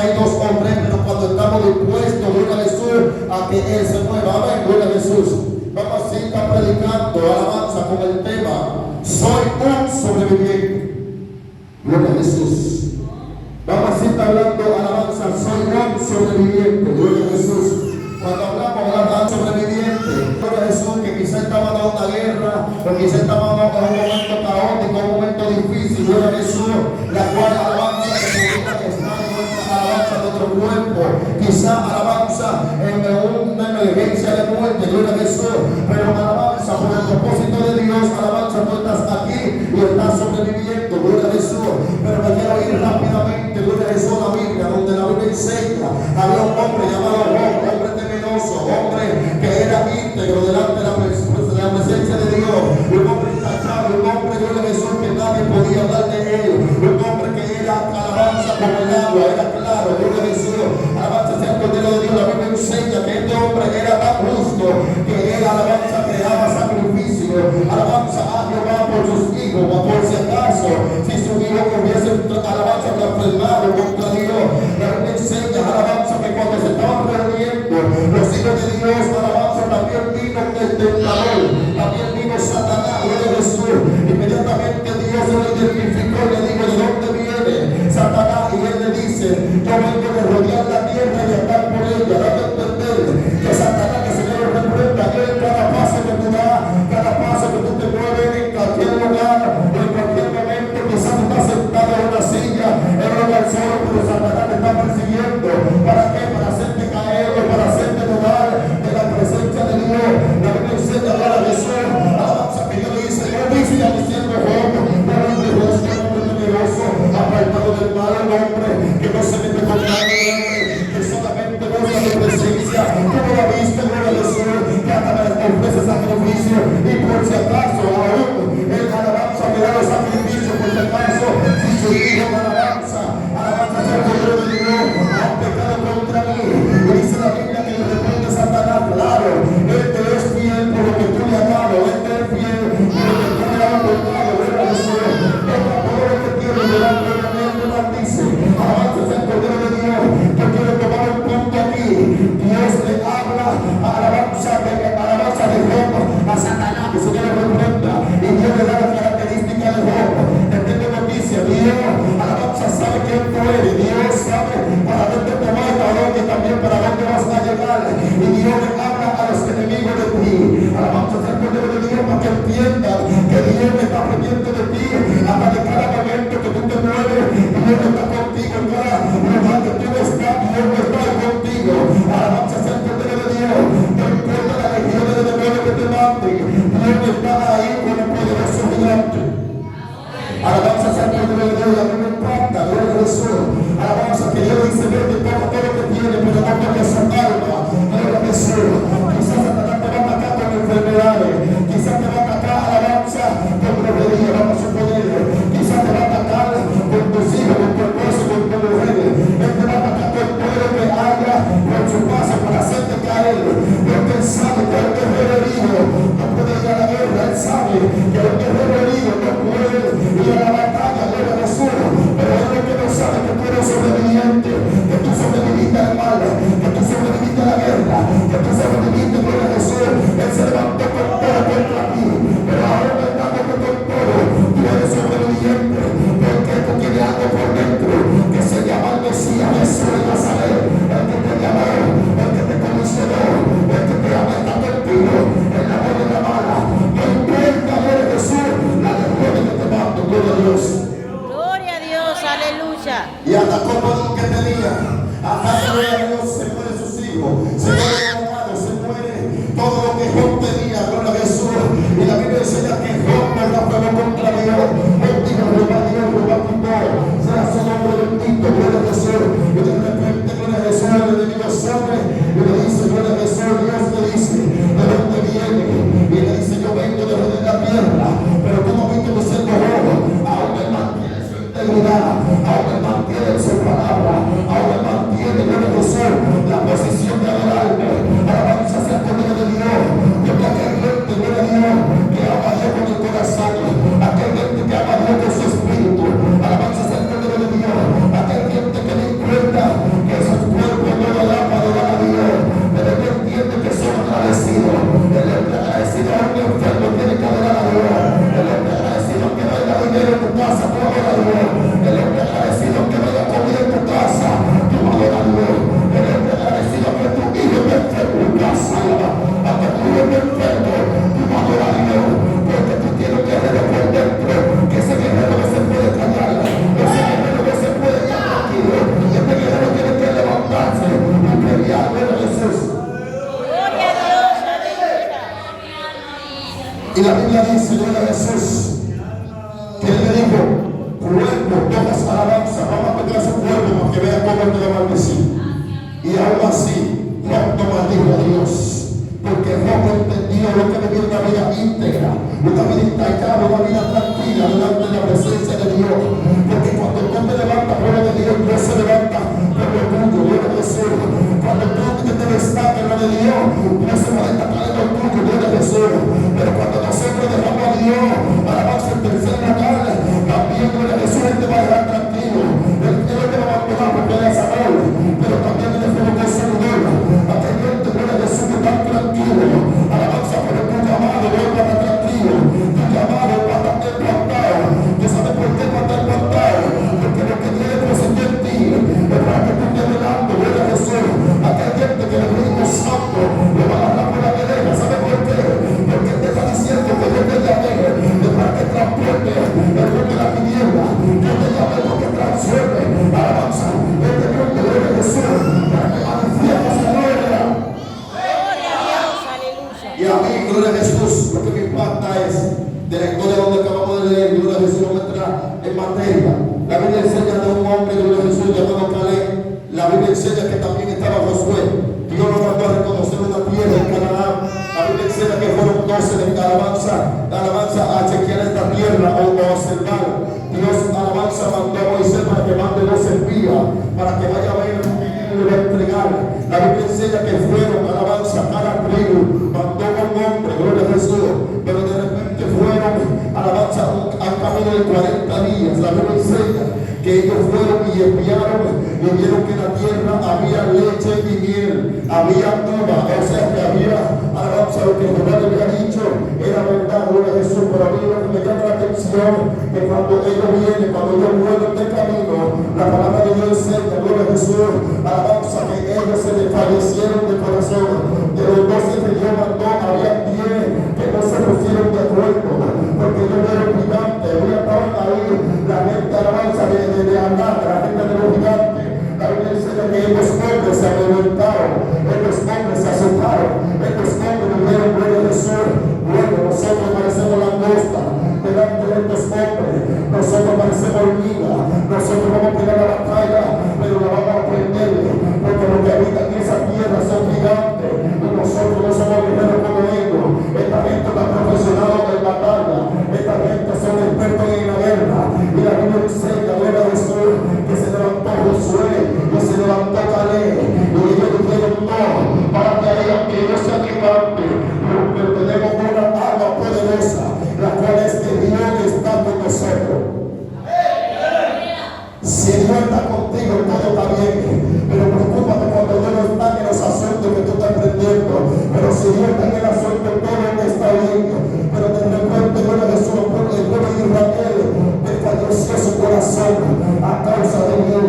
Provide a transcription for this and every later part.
hay dos hombres, pero cuando estamos dispuestos, gloria a Jesús, a que Él se mueva, amén, gloria a Jesús. Vamos a seguir predicando alabanza con el tema, soy un sobreviviente. Gloria a Jesús. Vamos a seguir hablando alabanza, soy un sobreviviente. Gloria a Jesús. Cuando hablamos de alabanza sobreviviente, gloria a Jesús, que quizá estaba en una guerra, o quizá estaba en un momento caótico, un momento difícil, gloria a Jesús, la cual alabanza que podría estar en nuestra alabanza de otro cuerpo, quizá alabanza en una emergencia de muerte, gloria a Jesús, pero alabanza por el propósito de Dios, alabanza, tú estás aquí y estás sobreviviendo, gloria a Jesús. Pero me quiero ir rápidamente, gloria a Jesús, a la Biblia, donde la Biblia enseña, había un hombre llamado Job, hombre temeroso, hombre que era íntegro delante de la presencia de Dios, un hombre intachable, un hombre, gloria a Jesús, que nadie podía hablar de él, un hombre que era alabanza como el agua, era claro, gloria a Jesús, alabanza sea el Cordero de Dios. La Biblia enseña que este hombre era tan justo que él, alabanza, creaba sacrificio, alabanza a Jehová por sus hijos, por si acaso, si su hijo hubiese, alabanza, blasfemado contra Dios. La Biblia enseña, alabanza, que cuando se estaban reuniendo los hijos de Dios, alabanza, también vino el tentador, también vino Satanás, gloria a Jesús. Inmediatamente Dios se lo identificó y le dijo, ¿de dónde viene Satanás? Y él le dice, yo vengo de rodear la tierra y andar por ella, dando a entender que Satanás, que se le reprenda, que cada paso que tú das, cada paso que tú te mueves en cualquier lugar, en cualquier momento, quizás tú estás sentado en una silla, en un lugar solo, pero Satanás te está persiguiendo. ¿Para qué? Para hacerte caer o para hacerte dudar de la presencia de Dios. La Biblia enseña a Jesús, alabanza, que Dios le dice, no dice a mi siervo Job, no hombre justo, hombre temeroso, apartado del mal, un hombre que no se mete con nadie, que solamente busca tu presencia. Tú no la viste, gloria a Jesús, que hasta me ofrece sacrificio, y por si acaso aún el alabanza me da los sacrificios, por si acaso si su hijo me alabanza sea el Cordero de Dios, ha pecado contra mí. Y dice la Biblia que le responde Satanás, claro, él te es fiel por lo que tú le has dado, él te es fiel por lo que tú le has otorgado, gloria a Jesús. Deja todo lo que tiene delante de mí, te maldice, alabanza sea el Cordero de Dios. Yo quiero tomar un punto aquí. Dios le habla a alabanza de Job, a Satanás, que se le reprenda, y Dios le da la característica de Job. Te tengo noticia, Dios, alabanza, sabe quién tú eres, Dios sabe para dónde te vas y también para dónde vas a llegar, y Dios le habla a los enemigos de ti, alabanza sea el Cordero de Dios, para que entiendan que Dios está pendiente de ti, hasta de cada momento que tú te mueves, Dios está contigo, en cada lugar que tú estás, Dios está contigo, alabanza sea el Cordero de Dios. No importa la legión de demonios que te manden, Dios está ahí con el poderoso gigante. Alabanza sea el Cordero de Dios. A mí me encanta, gloria a Jesús. Alabanza que Dios dice, vete, toma todo lo que tiene, pero no toques su alma, gloria a Jesús. Quizás Satanás te va a atacar con enfermedades, quizás te va a atacar, alabanza, con brujería, vamos a suponer, quizás te va a atacar con tus hijos, con tu esposo, con tu mujer, él te va a atacar con todo lo que haya por su paso para hacerte caer. Él sabe que el guerrero herido no puede ir a la guerra, él sabe que el guerrero herido no puede ir a la batalla, gloria a Jesús, pero él lo que no sabe que tú eres sobreviviente, que tú sobreviviste al mal, que tú sobreviviste a la guerra, que tú sobreviviste, gloria a Jesús. Él se levantó con todo contra ti, pero ahora levantándote con todo, tú eres sobreviviente, porque tú tienes algo por dentro que se llama el Mesías, Jesús de Nazaret, el que te llamó, el que te comisionó, el que te ama, está contigo en la buena y la mala. No importa, gloria a Jesús, la derrota que te mando, gloria a Dios. Gloria a Dios, aleluya. Y hasta como lo que tenía, hasta gloria a Dios, se mueren sus hijos, se muere hermano, se muere todo lo que Job tenía, gloria a Jesús. Y la Biblia enseña que Job no blasfemó contra Dios. Él dijo, Jehová Dios, Jehová quitó, sea su nombre bendito, gloria a Jesús. Y de repente, gloria a Jesús, el enemigo sale y le dice, gloria a Jesús, Dios le dice, ¿de dónde viene? Y le dice, yo vengo de la tierra, pero tú no viste mi siervo Job, aún me mantiene su integridad, aún me mantiene su palabra, aún me mantiene, gloria a Jesús, la posición de adorarme. Alabanza sea el Cordero de Dios. Yo Biblia dice, gloria a Jesús, que él le dijo, cuerpo, todas alabanza, vamos a tocar su cuerpo para que vea cómo él te va a maldecir. Y aún así, no maldijo a Dios, porque Job entendió lo que vivir una vida íntegra, una vida intachable, una vida tranquila delante de la presencia de Dios. Porque cuando tú te levantas por lo de Dios, Dios se levanta por lo tuyo, gloria a Jesús. Cuando tú te destacas en lo de Dios, Dios se va a destacar en lo tuyo, gloria a Jesús. Pero cuando nosotros dejamos a Dios, alabanza en tercer lugar, también gloria a Jesús, Él te va a dejar tranquilo. Él no te va a abandonar porque Él es amor, pero también Él es como que es saludable. Aquel gente, gloria a Jesús, que están tranquilos. Alabanza, pero tu llamado no es para tranquilo. Tu llamado es para estar plantado. ¿Tú sabes por qué para estar plantado? Porque lo que tiene presente en ti es para que tú estés velando, gloria a Jesús. Aquel gente que el Espíritu Santo le va a agarrar por la cadena. ¿Sabe por qué? Porque Él te está diciendo que yo te llamé es para que transporte el mundo de la tiniebla. Yo te llamé porque transforme. Alabanza, este mundo, gloria a Jesús, para que manifieste su gloria. Gloria a Dios, aleluya. Y a mí, gloria a Jesús, lo que me impacta es de la historia donde acabamos de leer, gloria a Jesús, no entra en materia. La Biblia enseña de un hombre, gloria a Jesús, llamado Caleb. La Biblia enseña que también estaba Josué. Dios lo mandó a reconocer una tierra en Canaán. La Biblia enseña que fueron 12 de alabanza a chequear esta tierra o a observar. Dios, alabanza, mandó a Moisés para que mande 12 espías, para que vaya a ver lo que él le va a entregar. La Biblia enseña que fueron, alabanza, cada tribu, mandó un hombre, gloria a Jesús, pero de repente fueron, alabanza, al camino de 40 días. La Biblia enseña que ellos fueron y enviaron y vieron que en la tierra había leche y miel, había uva, o sea que había, alabanza, lo que Jehová le había dicho era verdad, gloria a Jesús. Pero a mí lo que me llama la atención que cuando ellos vienen, cuando ellos vuelven de camino, la palabra de Dios enseña, gloria a Jesús, alabanza, que ellos se desfallecieron de corazón. De los 12 que Dios mandó, había 10 que no se pusieron de acuerdo, porque ellos eran gigantes, ellos estaban ahí, la gente, alabanza, de andar, la gente de los gigantes. La Biblia enseña que estos hombres se amedrentaron, estos hombres se asustaron, estos hombres dijeron, gloria a Jesús. Bueno, nosotros parecemos langosta delante de estos hombres, nosotros parecemos hormiga, nosotros vamos a pelear la batalla, pero la vamos a aprender, porque los que habitan en esa tierra son gigantes, y nosotros no somos guerreros como ellos. Esta gente está profesional en batalla, esta gente son expertos en la guerra, y la Biblia enseña, gloria a Jesús, que se levantó Josué, que se levantó Caleb, y ellos dijeron no, para que hayan que ellos sean gigantes, pero tenemos una arma poderosa, la cual es que Dios está con nosotros. Si Dios está contigo, todo está bien, pero preocúpate cuando Dios no está en los asuntos que tú estás aprendiendo. Pero si Dios está en el asunto, todo está bien. Pero de repente, gloria a Jesús, el pueblo de Israel desfalleció su corazón a causa de Dios.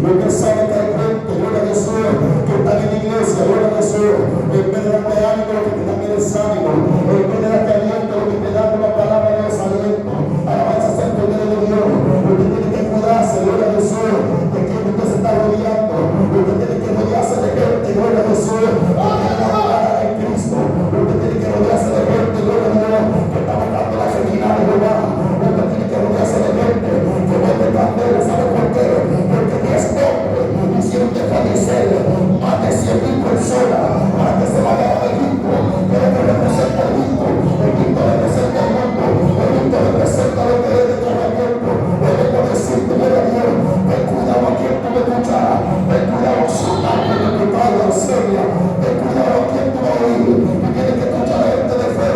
Usted sabe que hay gente, gloria a Jesús, que están en la iglesia, gloria a Jesús, en vez de darte ánimo, lo que te dan es desánimo, en vez de darte aliento, lo que te dan una palabra de desaliento. Alabanza sea el poder de Dios. Usted tiene que cuidarse, gloria a Jesús, de quien usted se está rodeando. Usted tiene que rodearse de gente, gloria a Jesús, que tiene la mirada en Cristo. Usted tiene que rodearse de gente, gloria a Dios, que está buscando la seguridad de Jehová. Usted tiene que rodearse de gente que vende candela. ¿Sabe por qué? Porque 10 hombres hicieron desfallecer más de 100,000 personas para que se vayan a Egipto. Pero que representa Egipto. Egipto representa el mundo. Egipto representa lo que es de tratamiento. Debo decirte, gloria a Dios, ten cuidado a quien tú me escuchas. Ten cuidado a su padre, de tu padre, Arcelia. Ten cuidado a quien tú vas a oír. Tú tienes que escuchar a gente de fe,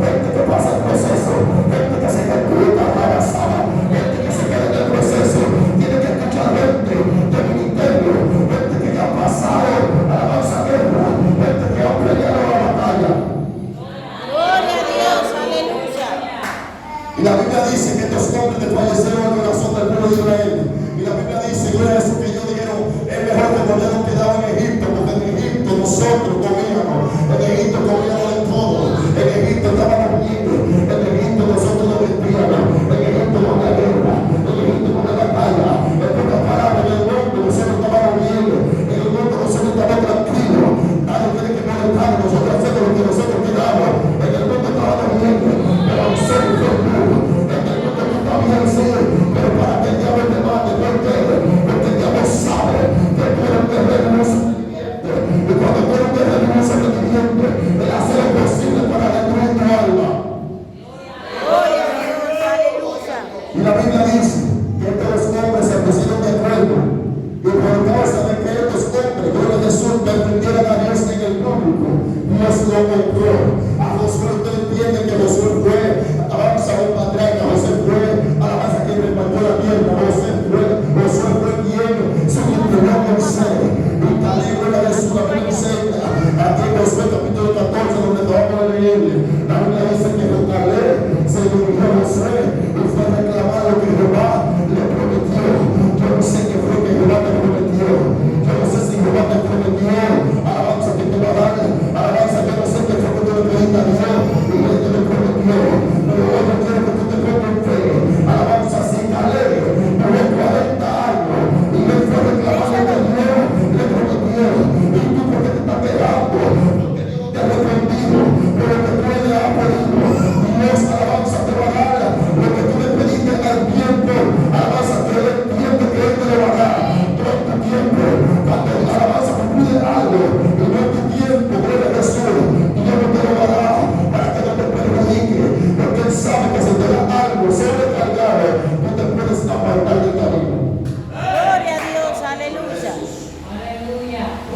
gente que pasa el proceso, gente que se calcula la sala, gente que se queda en el proceso. Tienes que escuchar gente de ministerio, gente que ya ha pasado a la guerra, gente que ha peleado la batalla. Gloria a Dios, aleluya. Y la Biblia dice que estos hombres desfallecieron al corazón del pueblo de Israel. Y la Biblia dice, gloria a Jesús, que ellos dijeron, es mejor que nos hayamos quedado en Egipto, porque en Egipto nosotros comíamos, en Egipto comíamos de todo, en Egipto estábamos libres, en Egipto nosotros nos vestíamos, en Egipto no había guerra, en Egipto no había batalla, en pocas palabras, en el mundo nosotros estábamos bien, en el mundo nosotros estábamos tranquilos, nadie tiene que molestarnos, nosotros hacemos lo que nosotros queramos, en el mundo estábamos bien, pero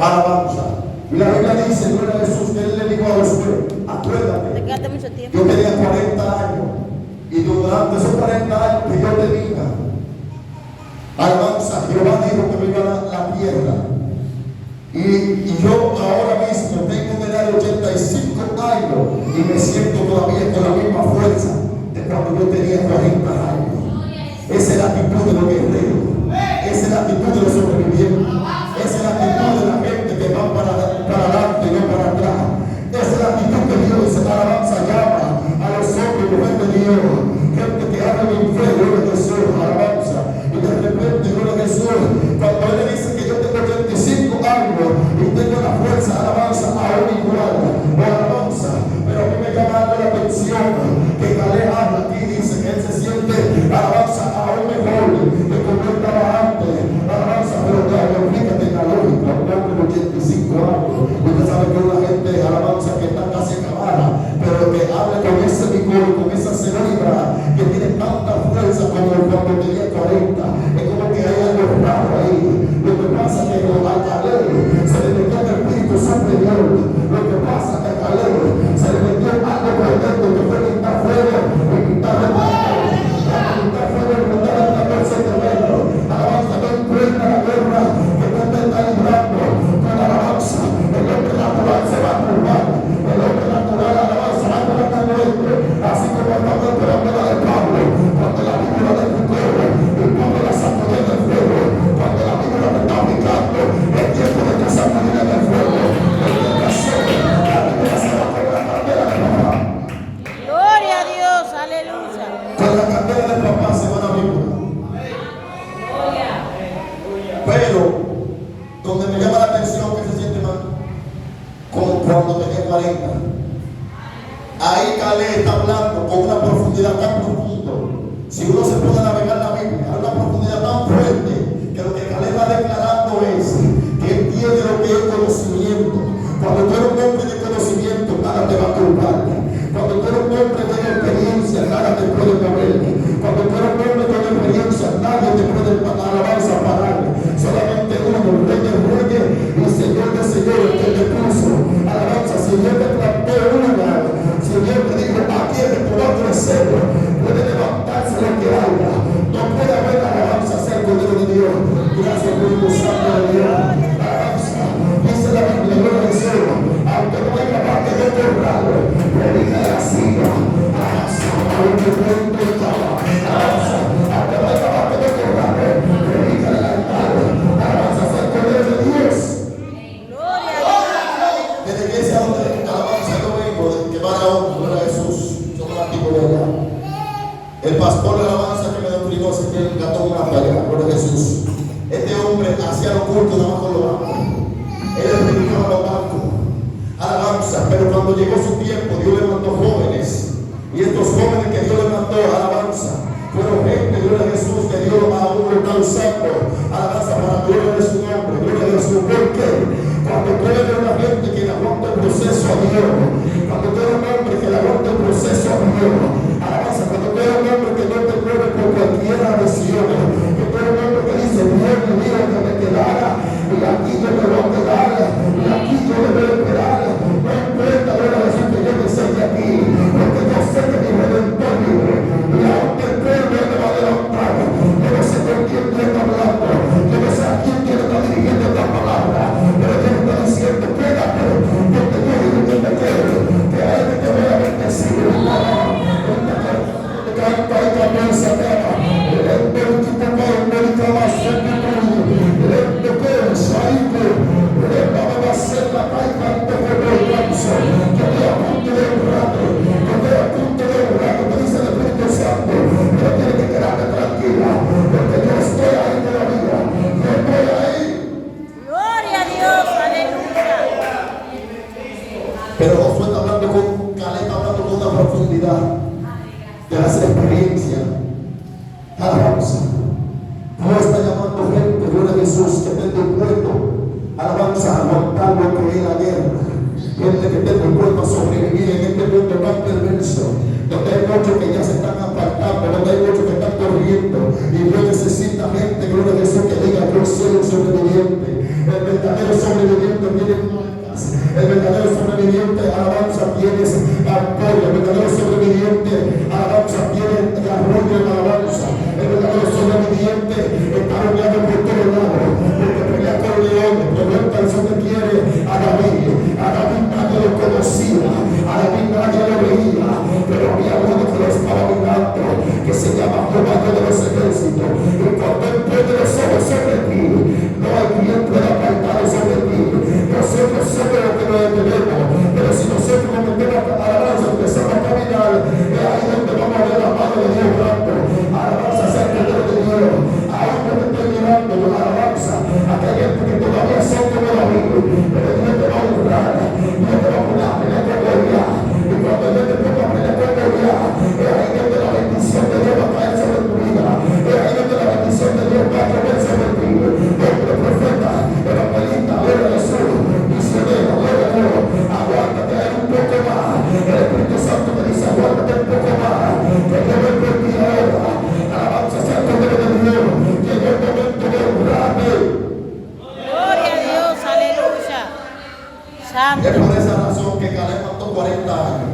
Alabanza. Y la Biblia dice, gloria a Jesús, que él le dijo a Josué, Te acuérdate, quedaste mucho tiempo. yo tenía 40 años y durante esos 40 años que yo tenía, alabanza, Jehová dijo que me iba a dar la tierra. Y yo ahora mismo tengo una edad de 85 años y me siento todavía con la misma fuerza de cuando yo tenía 40 años. Esa es la actitud de los guerreros. Esa es la actitud de los sobrevivientes. Esa es la actitud de la gente que va para adelante y no para atrás. Esa es la actitud que Dios en alabanza llama a los hombres y mujeres de Dios. Gente que habla de fe, gloria a Jesús, alabanza. Y de repente, gloria a Jesús, cuando Él le dice que yo tengo 35 años y tengo la fuerza, alabanza, aún igual, o alabanza. Pero a mí me llama la atención que Caleb habla aquí, dice que él se siente, alabanza, aún mejor de como él estaba antes, alabanza, pero fíjate en la lógica, un hombre de 85 años, usted sabe que una gente, alabanza, que está casi acabada, pero que habla con ese vigor, con esa serenidad, que tiene tanta fuerza como cuando tenía 40, es como que hay algo raro ahí. Lo que pasa es que a Caleb se le metió el espíritu superior, lo que pasa es que a Caleb se le metió algo por dentro que fue quitar fuego y quitar fuego, quitar fuego y quitar el 14 metro. Alabanza, no encuentra la guerra que no te está librando con alabanza. El hombre natural se va a turbar, el hombre natural, alabanza, va a tratar nuestro, así como estamos esperando la de Pablo, cuando la víbora del fuego y cuando la sacudida del fuego, cuando la víbora me está picando, el tiempo de la sacudida del fuego, el de la sede, la víbora se va a poner la candela de papá. Gloria a Dios, aleluya. Con la candela de papá se va la víbora. Pero donde me llama la atención que se siente más como cuando tenía 40. Ahí Caleb está hablando con una profundidad tan profunda. Si uno se puede navegar la Biblia, hay una profundidad tan fuerte que lo que Caleb va declarando es que él tiene lo que es conocimiento. Cuando tú eres un hombre de conocimiento, nada te va a culpar. Cuando tú eres un hombre de experiencia, nada te puede mover. Cuando tú eres un hombre con experiencia, nadie te puede alabanza parar. Solamente uno, rey de reyes y señor de señores, que te puso alabanza. Si Dios te plantó en un lugar, si Dios te dijo, aquí es que tú vas a crecer, puede levantarse lo que haga. No puede haber alabanza ser Cordero de Dios. Gracias, Espíritu Santo de Dios. Alabanza. Dice la Biblia, gloria a Jesús, aunque no hay capaz de yo corralo, predica la silla. Alabanza. Aunque no hay alabanza. Aunque no hay capaz de yo corralo, predica el altar. Alabanza ser Cordero de Dios. Gloria a Dios. De la iglesia donde alabanza yo vengo, de que va a honra, gloria a Jesús. Somos nativos de allá. El pastor de alabanza que me doctrinó se que gastó una playa, gloria a Jesús. Este hombre hacía los cultos nada más con los bancos. Él predicaba los bancos. Alabanza, pero cuando llegó su tiempo, Dios le mandó jóvenes. Y estos jóvenes que Dios le mandó, alabanza, fueron gente, gloria a Jesús, que Dios aún lo está usando. Alabanza para gloria de su nombre, gloria a Jesús. ¿Por qué? Cuando tú eres una gente que le aguanta el proceso a Dios, cuando tú eres un hombre que le aguanta el proceso a Dios, alabanza, cuando tú eres un hombre que no te mueve por cualquier adhesión, que tú eres un hombre que dice, Dios me dijo que me quedara, y aquí yo me voy a quedar, y aquí yo me voy a esperar, no importa, gloria a Jesús, que yo me siente aquí, porque yo sé que mi redentor vive, y aunque el pueblo me va a levantar, yo no sé con quién te está hablando, yo no sé a quién te está dirigiendo esta palabra, pero yo está diciendo, quédate, porque yo digo que me quede, que a él te voy a bendecir. Gloria a Dios, aleluya. Pero Josué está hablando con Caleb, está hablando con una profundidad de las experiencias. Alabanza. Dios está llamando gente, gloria a Jesús, que esté dispuesto, alabanza, a aguantar lo que es la guerra. Gente que esté dispuesto a sobrevivir en este mundo tan perverso, donde hay muchos que ya se están apartando, donde hay muchos que están corriendo, y Dios necesita gente, gloria a Jesús, que diga, yo soy un sobreviviente. El verdadero sobreviviente sobreviviente tiene marcas. El verdadero sobreviviente, alabanza, tiene apoyo. El verdadero sobreviviente, alabanza, tiene arroyo en alabanza. El verdadero sobreviviente está rodeado por todos lados, porque pelea con leones. Pregunta el Señor quiere a David. A David nadie lo conocía, a David nadie lo veía, pero había uno que lo estaba mirando, que se llama Jehová de los ejércitos. Y cuando él pone los ojos sobre ti, no hay quien pueda apartar sobre ti. Nosotros somos los que nos detenemos, pero si nosotros nos metemos a alabanza, empezamos a caminar, es ahí donde vamos a ver la mano de Dios orando. Alabanza sea el poder de Dios. Ahí donde estoy mirando, alabanza, aquella gente que todavía son como David, pero Dios te va a honrar, Dios te va a poner a pelear con Goliat. Y cuando Dios te ponga a pelear con Goliat, es ahí donde la bendición de Dios va a caer sobre tu vida, es ahí donde la bendición de Dios va a caer sobre ti. Hombre, profeta, evangelista, gloria a Jesús, misionero, gloria a Dios, aguántate ahí un poco más. El Espíritu Santo te dice, aguántate un poco más, que yo ven por ti ahora. Alabanza sea el poder de Dios, llegó el momento de honrarme. Gloria a Dios, aleluya. Santo. Es por esa razón que Caleb mató 40 años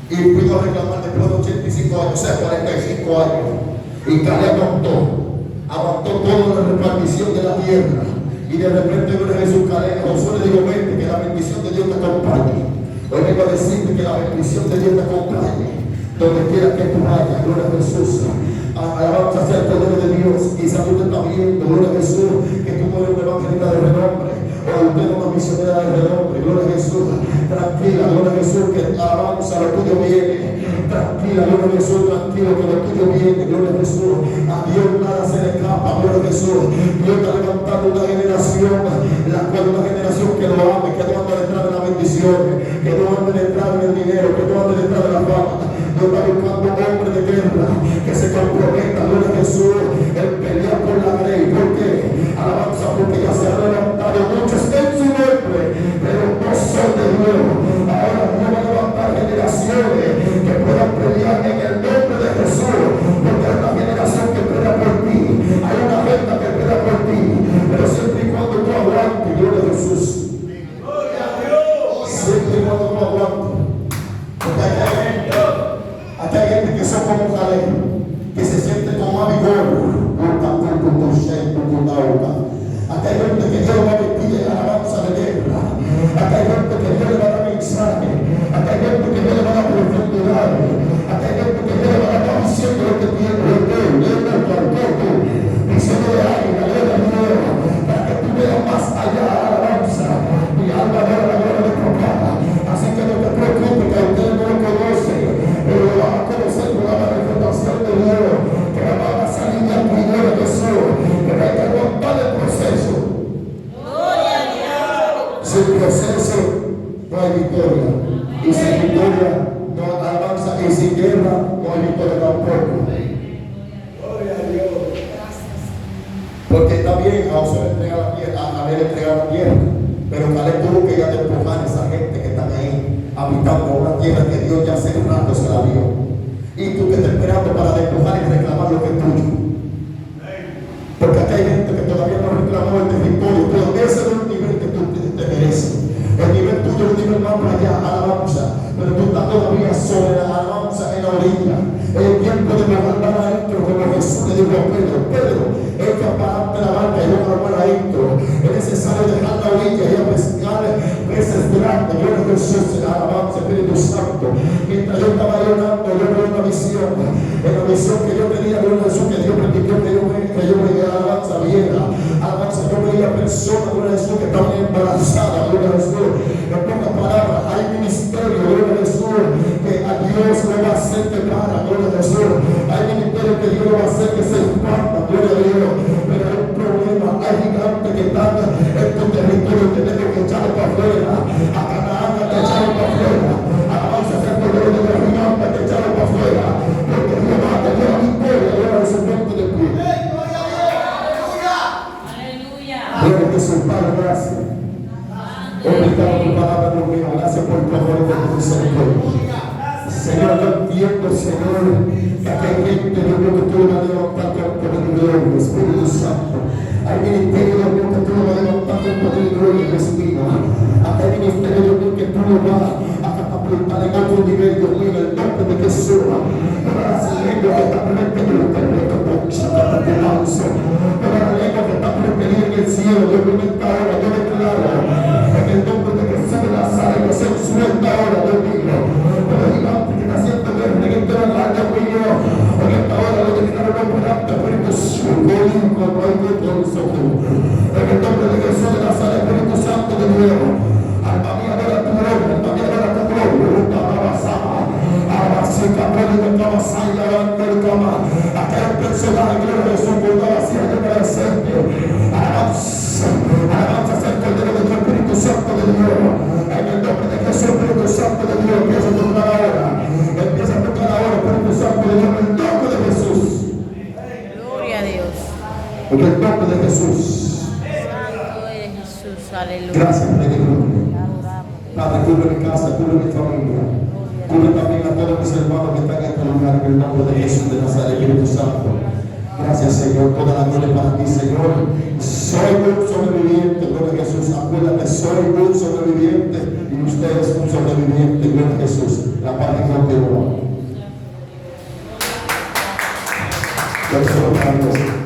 y pudo reclamar después de 85 años, o sea, 45 años. Y Caleb aguantó toda la repartición de la tierra. Y de repente viene Jesús. Caleb, Josué le digo, vente, que la bendición de Dios te acompañe. Hoy vengo a decirte que la bendición de Dios te acompañe donde quiera que tú vayas. Gloria a Jesús. Alabanza sea el poder de Dios. Quizás tú te estás viendo, gloria a Jesús, que tú no eres una evangelista de renombre, o usted es una misionera de renombre. Gloria a Jesús. Tranquila, gloria a Jesús, que alabanza, lo tuyo viene. Tranquila, gloria a Jesús, tranquilo, que lo tuyo viene. Gloria a Jesús. A Dios nada se le escapa. Gloria a Jesús. Dios está levantando una generación, la cual una generación que lo ame, que no anda detrás de la bendición, que no anda detrás del dinero, que no anda detrás de la fama. Dios está buscando hombres de guerra que se comprometan, gloria a Jesús, en pelear por la ley. ¿Por qué? Alabanza, porque ya se han levantado muchos en su nombre, pero no son de Dios. Ahora Dios va a levantar generaciones que puedan pelear en el nombre de Jesús, porque hay una generación que pelea por ti, hay una agenda que pelea por ti, pero siempre y cuando tú aguantes, gloria a Jesús. Siempre y cuando tú aguantes. Porque aquí hay gente que son como Caleb, que se siente con más vigor. Aquí hay gente que Dios va a vestir en alabanza de guerra. Aquí hay gente que Dios le va a dar mensaje. Aquí hay gente que Dios le va a dar profundidad. Aquí hay gente que Dios le va a dar diciendo lo que tiene. Diciendo de águila, gloria a Dios, para que tú veas más allá, alabanza. Mi alma adora la gloria de papá. Así que no te preocupes, que usted no lo conoce, pero lo van a conocer por la manifestación de Dios, que van a salir de aquí, gloria a Jesús, pero hay que aguantar el proceso. Gloria a Dios. Sin proceso no hay victoria, y sin victoria no hay alabanza, y sin guerra no hay victoria tampoco. Gloria a Dios. Porque está bien a Josué entregar la tierra, a Caleb entregar la tierra, pero Caleb tuvo que ya despojar a esa gente que están ahí habitando una tierra que Dios ya hace rato se la dio. Y tú que estás esperando para despojar y reclamar lo que es tuyo. Porque aquí hay gente que todavía no reclamó el territorio, pero ese es el nivel que tú te mereces. El nivel tuyo es un nivel más para allá, alabanza, pero tú estás todavía sobre la alabanza en la orilla. El tiempo de mandar adentro, como Jesús le dijo a Pedro, Pedro, echa para adelante la barca y no para adentro. Es necesario dejar la orilla y pescar peces grandes. Yo no Jesús, la alabanza, Espíritu Santo. Mientras yo estaba orando, yo vi una visión. En la visión que yo tenía, yo Jesús, que Dios permitió que yo veía alabanza vieja. Alabanza, yo veía personas, gloria a Jesús, que estaban embarazadas, gloria a Jesús. En pocas palabras, hay ministerio, gloria a Jesús, que a Dios le va a hacer que para, gloria a Jesús. Hay ministerio que Dios le va a hacer que se expanda, gloria a Dios. Pero hay un problema, hay gigantes que están en tu territorio, que tengo que echarlo para afuera. A Canaán hay que echarlo para afuera. Alabanza sea el poder de los gigantes, hay que echarlo para afuera. Porque Dios va a tener la victoria, gloria a Jesús, dentro de ti. Gloria a Jesús, Padre, gracias. Obrigado por tu palabra, Dios mío. Gracias por tu amor y por tu misericordia. Señor, yo entiendo, Señor, que aquí hay gente, Dios mío, que tú lo vas a levantar con poder y gloria, Espíritu Santo. Hay ministerio, Dios mío, que tú lo vas a levantar con poder y gloria, Espíritu. va a catapultar en otro nivel, Dios mío, en el nombre de Jesús. Para esa lengua que está prometiendo en el terreno, para que lance. Para la lengua que está prometida en el cielo, Dios mío, esta hora, yo declaro, en el nombre de Jesús de Nazaret, que se suelta ahora, Dios mío. Pero gigante que está haciendo guerra en este lugar, Dios mío, en esta hora lo declaro operante, Espíritu Santo, Hijo, no hay que todo en el nombre de Jesús de Nazaret, Espíritu Santo de Dios. Alma mía, adora tu gloria, alma mía, adora tu gloria. Aquel personaje, gloria a Jesús, por la vacía de presente. Alabanza al Cordero de Dios, Espíritu Santo de Dios. En el nombre de Jesús, Espíritu Santo de Dios, empieza a tocar ahora. Empieza a tocar ahora, Espíritu Santo de Dios, en el nombre de Jesús. Gloria a Dios. En el nombre de Jesús. Santo es Jesús. Aleluya. Gracias, Rey de Gloria. Te adoramos. Padre, cubre mi casa, cubre mi familia. Cubre también a todos mis hermanos que están en este lugar, en el nombre de Jesús de Nazaret, Espíritu Santo. Gracias, Señor. Toda la gloria para ti, Señor. Soy un sobreviviente, gloria a Jesús. Acuérdate, soy un sobreviviente y usted es un sobreviviente, gloria a Jesús. La paz y gloria. Dios te lo bendiga.